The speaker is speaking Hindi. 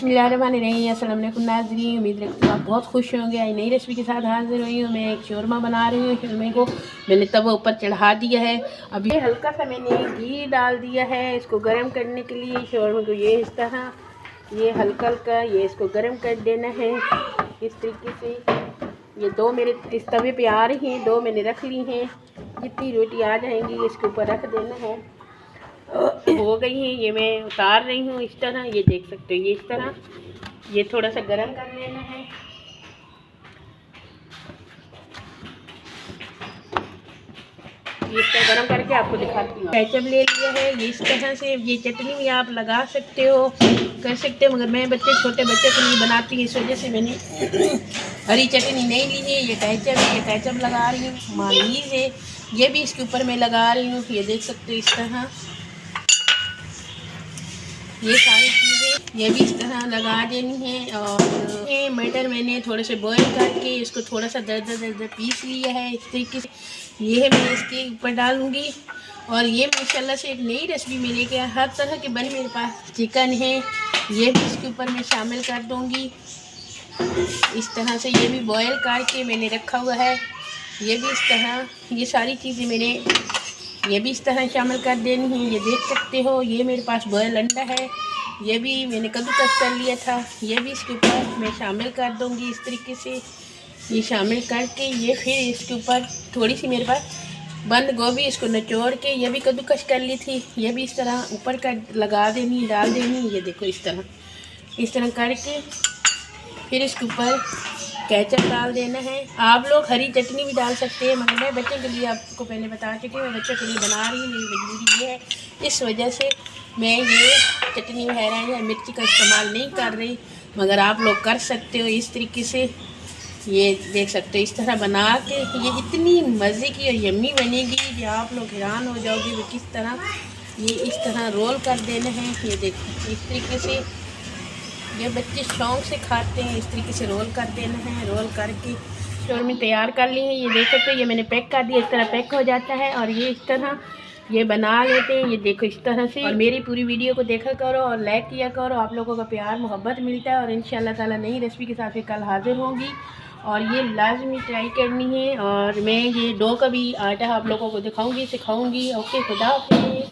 बिस्मिल्लाहिर्रहमानिर्रहीम। अस्सलाम वालेकुम नाज़रीन, उम्मीद रखती हूँ आप बहुत खुश होंगे। आज नई रेसिपी के साथ हाजिर हुई हूँ। मैं एक शोरमा बना रही हूँ। शोरमे को मैंने तवा ऊपर चढ़ा दिया है। अभी हल्का सा मैंने घी डाल दिया है इसको गर्म करने के लिए। शोरमे को ये इस तरह ये हल्का हल्का ये इसको गर्म कर देना है इस तरीके से। ये दो मेरे इस तवे पे आ रही हैं, दो मैंने रख ली हैं। जितनी रोटी आ जाएंगी इसके ऊपर रख देना है। हो गई है, ये मैं उतार रही हूँ इस तरह। ये देख सकते हो, ये इस तरह ये थोड़ा सा गरम कर लेना है। ये इस तरह गरम करके आपको दिखाती हूँ। केचप ले लिया है, ये इस तरह से। ये चटनी भी आप लगा सकते हो, कर सकते हो, मगर मैं छोटे बच्चे के लिए बनाती हूँ, इस वजह से मैंने हरी चटनी नहीं ली है। ये केचप लगा रही हूँ। मायोनीज़ है, ये भी इसके ऊपर मैं लगा रही हूँ। ये देख सकते हो इस तरह ये सारी चीज़ें ये भी इस तरह लगा देनी है। और ये मटर मैंने थोड़े से बॉईल करके इसको थोड़ा सा दरदर पीस लिया है इस तरीके से। ये मैं इसके ऊपर डालूँगी। और ये माशाल्लाह से एक नई रेसिपी मैं लेके हर तरह के बने मेरे पास चिकन है, ये भी इसके ऊपर मैं शामिल कर दूँगी इस तरह से। ये भी बॉयल करके मैंने रखा हुआ है। ये भी इस तरह ये सारी चीज़ें मैंने ये भी इस तरह शामिल कर देनी है। ये देख सकते हो, ये मेरे पास बॉयल अंडा है, ये भी मैंने कद्दूकस कर लिया था। ये भी इसके ऊपर मैं शामिल कर दूंगी इस तरीके से। ये शामिल करके ये फिर इसके ऊपर थोड़ी सी मेरे पास बंद गोभी इसको निचोड़ के ये भी कद्दूकस कर ली थी। ये भी इस तरह ऊपर का लगा देनी, डाल देनी। ये देखो इस तरह करके फिर इसके ऊपर केचप डाल देना है। आप लोग हरी चटनी भी डाल सकते हैं, मगर मैं बच्चे के लिए आपको पहले बता चुकी हूँ, मैं बच्चों के लिए बना रही हूँ। मेरी मजबूरी ये है, इस वजह से मैं ये चटनी वगैरह या मिर्ची का इस्तेमाल नहीं कर रही, मगर आप लोग कर सकते हो इस तरीके से। ये देख सकते हो इस तरह बना के ये इतनी मज़े की और यम्मी बनेगी कि आप लोग हैरान हो जाओगे वो किस तरह। ये इस तरह रोल कर देना है। ये देखो इस तरीके से ये बच्चे शौक़ से खाते हैं। इस तरीके से रोल कर देना है। रोल करके शोरमे तैयार कर ली है। ये देख सकते हो, ये मैंने पैक कर दिया, इस तरह पैक हो जाता है। और ये इस तरह ये बना लेते हैं। ये देखो इस तरह से। और मेरी पूरी वीडियो को देखा करो और लाइक किया करो, आप लोगों का प्यार मोहब्बत मिलता है। और इंशाल्लाह ताला नई रेसिपी के साथ कल हाजिर होंगी और ये लाजमी ट्राई करनी है। और मैं ये डो का भी आटा आप लोगों को दिखाऊंगी, सिखाऊंगी। ओके, खुदा हाफिज़।